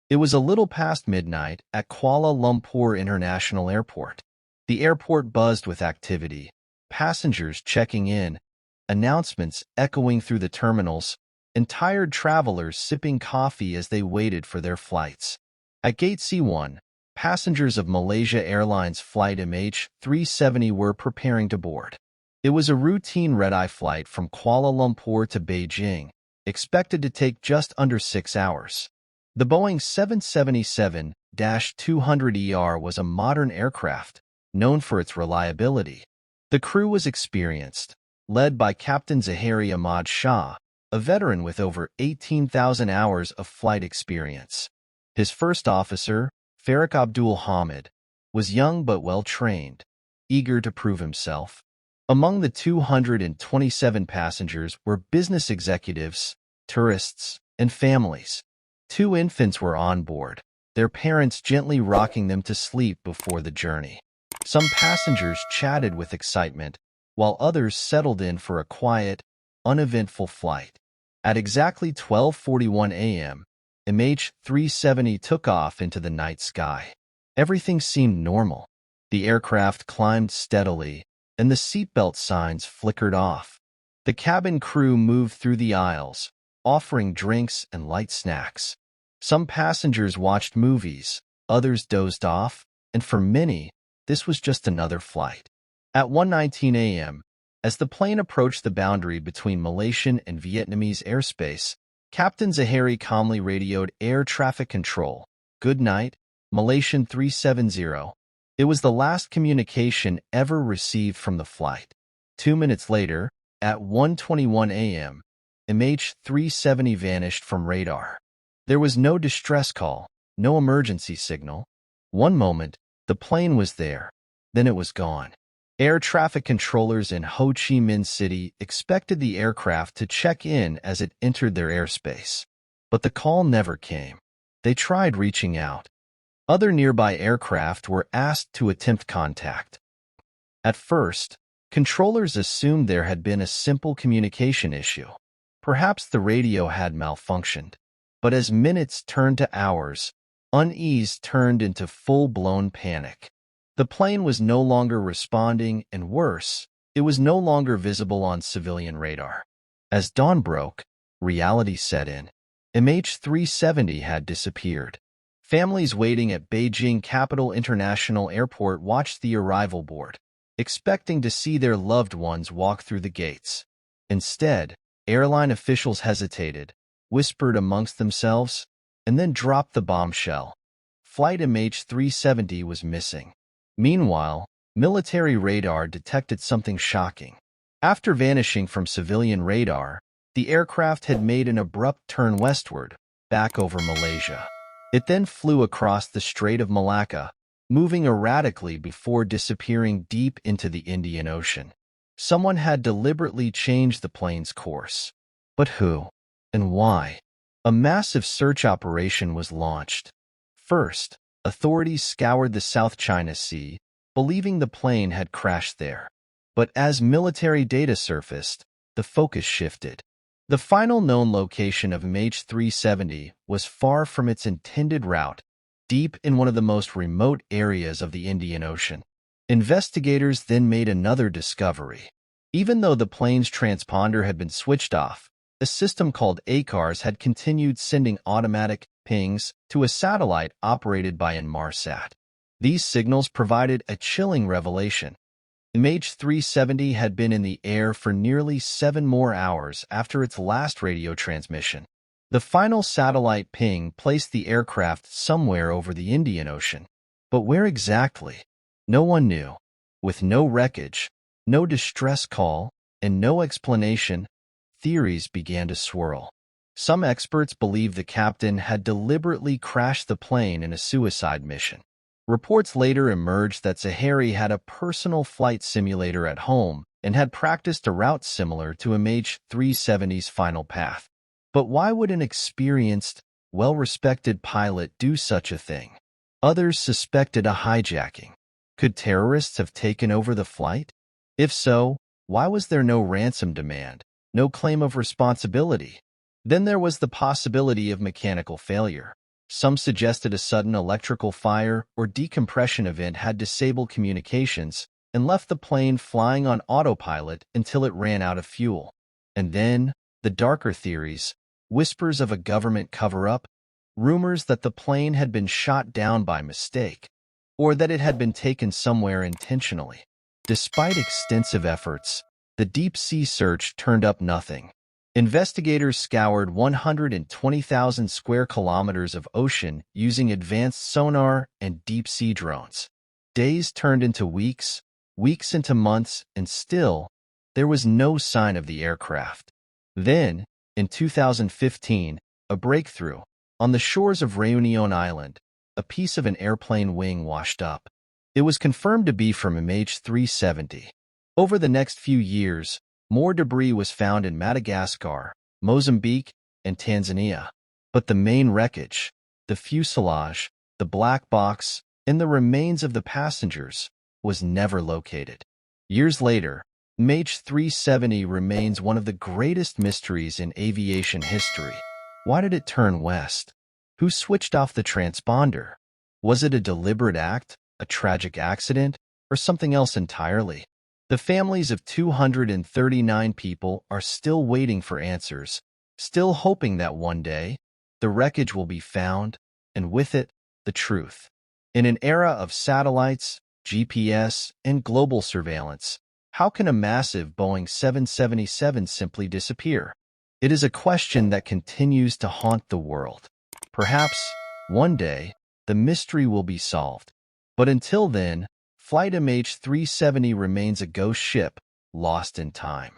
It was a little past midnight at Kuala Lumpur International Airport. The airport buzzed with activity, passengers checking in, announcements echoing through the terminals, and tired travelers sipping coffee as they waited for their flights. At Gate C1, passengers of Malaysia Airlines Flight MH370 were preparing to board. It was a routine red-eye flight from Kuala Lumpur to Beijing, expected to take just under 6 hours. The Boeing 777-200ER was a modern aircraft, known for its reliability. The crew was experienced, led by Captain Zahari Ahmad Shah, a veteran with over 18,000 hours of flight experience. His first officer, Farik Abdul Hamid, was young but well-trained, eager to prove himself. Among the 227 passengers were business executives, tourists, and families. 2 infants were on board, their parents gently rocking them to sleep before the journey. Some passengers chatted with excitement, while others settled in for a quiet, uneventful flight. At exactly 12:41 a.m., MH370 took off into the night sky. Everything seemed normal. The aircraft climbed steadily, and the seatbelt signs flickered off. The cabin crew moved through the aisles, offering drinks and light snacks. Some passengers watched movies, others dozed off, and for many, this was just another flight. At 1:19 a.m., as the plane approached the boundary between Malaysian and Vietnamese airspace, Captain Zahari calmly radioed air traffic control. "Good night, Malaysian 370. It was the last communication ever received from the flight. 2 minutes later, at 1:21 a.m., MH370 vanished from radar. There was no distress call, no emergency signal. One moment, the plane was there, then it was gone. Air traffic controllers in Ho Chi Minh City expected the aircraft to check in as it entered their airspace. But the call never came. They tried reaching out. Other nearby aircraft were asked to attempt contact. At first, controllers assumed there had been a simple communication issue. Perhaps the radio had malfunctioned. But as minutes turned to hours, unease turned into full-blown panic. The plane was no longer responding, and worse, it was no longer visible on civilian radar. As dawn broke, reality set in. MH370 had disappeared. Families waiting at Beijing Capital International Airport watched the arrival board, expecting to see their loved ones walk through the gates. Instead, airline officials hesitated, whispered amongst themselves, and then dropped the bombshell. Flight MH370 was missing. Meanwhile, military radar detected something shocking. After vanishing from civilian radar, the aircraft had made an abrupt turn westward, back over Malaysia. It then flew across the Strait of Malacca, moving erratically before disappearing deep into the Indian Ocean. Someone had deliberately changed the plane's course. But who? And why? A massive search operation was launched. First, authorities scoured the South China Sea, believing the plane had crashed there. But as military data surfaced, the focus shifted. The final known location of MH370 was far from its intended route, deep in one of the most remote areas of the Indian Ocean. Investigators then made another discovery. Even though the plane's transponder had been switched off, a system called ACARS had continued sending automatic pings to a satellite operated by Inmarsat. These signals provided a chilling revelation. MH370 had been in the air for nearly 7 more hours after its last radio transmission. The final satellite ping placed the aircraft somewhere over the Indian Ocean. But where exactly? No one knew. With no wreckage, no distress call, and no explanation, theories began to swirl. Some experts believed the captain had deliberately crashed the plane in a suicide mission. Reports later emerged that Zahari had a personal flight simulator at home and had practiced a route similar to MH370's final path. But why would an experienced, well-respected pilot do such a thing? Others suspected a hijacking. Could terrorists have taken over the flight? If so, why was there no ransom demand, no claim of responsibility? Then there was the possibility of mechanical failure. Some suggested a sudden electrical fire or decompression event had disabled communications and left the plane flying on autopilot until it ran out of fuel. And then, the darker theories, whispers of a government cover-up, rumors that the plane had been shot down by mistake, or that it had been taken somewhere intentionally. Despite extensive efforts, the deep-sea search turned up nothing. Investigators scoured 120,000 square kilometers of ocean using advanced sonar and deep-sea drones. Days turned into weeks, weeks into months, and still, there was no sign of the aircraft. Then, in 2015, a breakthrough. On the shores of Réunion Island, a piece of an airplane wing washed up. It was confirmed to be from MH370. Over the next few years, more debris was found in Madagascar, Mozambique, and Tanzania. But the main wreckage, the fuselage, the black box, and the remains of the passengers, was never located. Years later, MH370 remains one of the greatest mysteries in aviation history. Why did it turn west? Who switched off the transponder? Was it a deliberate act, a tragic accident, or something else entirely? The families of 239 people are still waiting for answers, still hoping that one day, the wreckage will be found, and with it, the truth. In an era of satellites, GPS, and global surveillance, how can a massive Boeing 777 simply disappear? It is a question that continues to haunt the world. Perhaps, one day, the mystery will be solved. But until then, Flight MH370 remains a ghost ship, lost in time.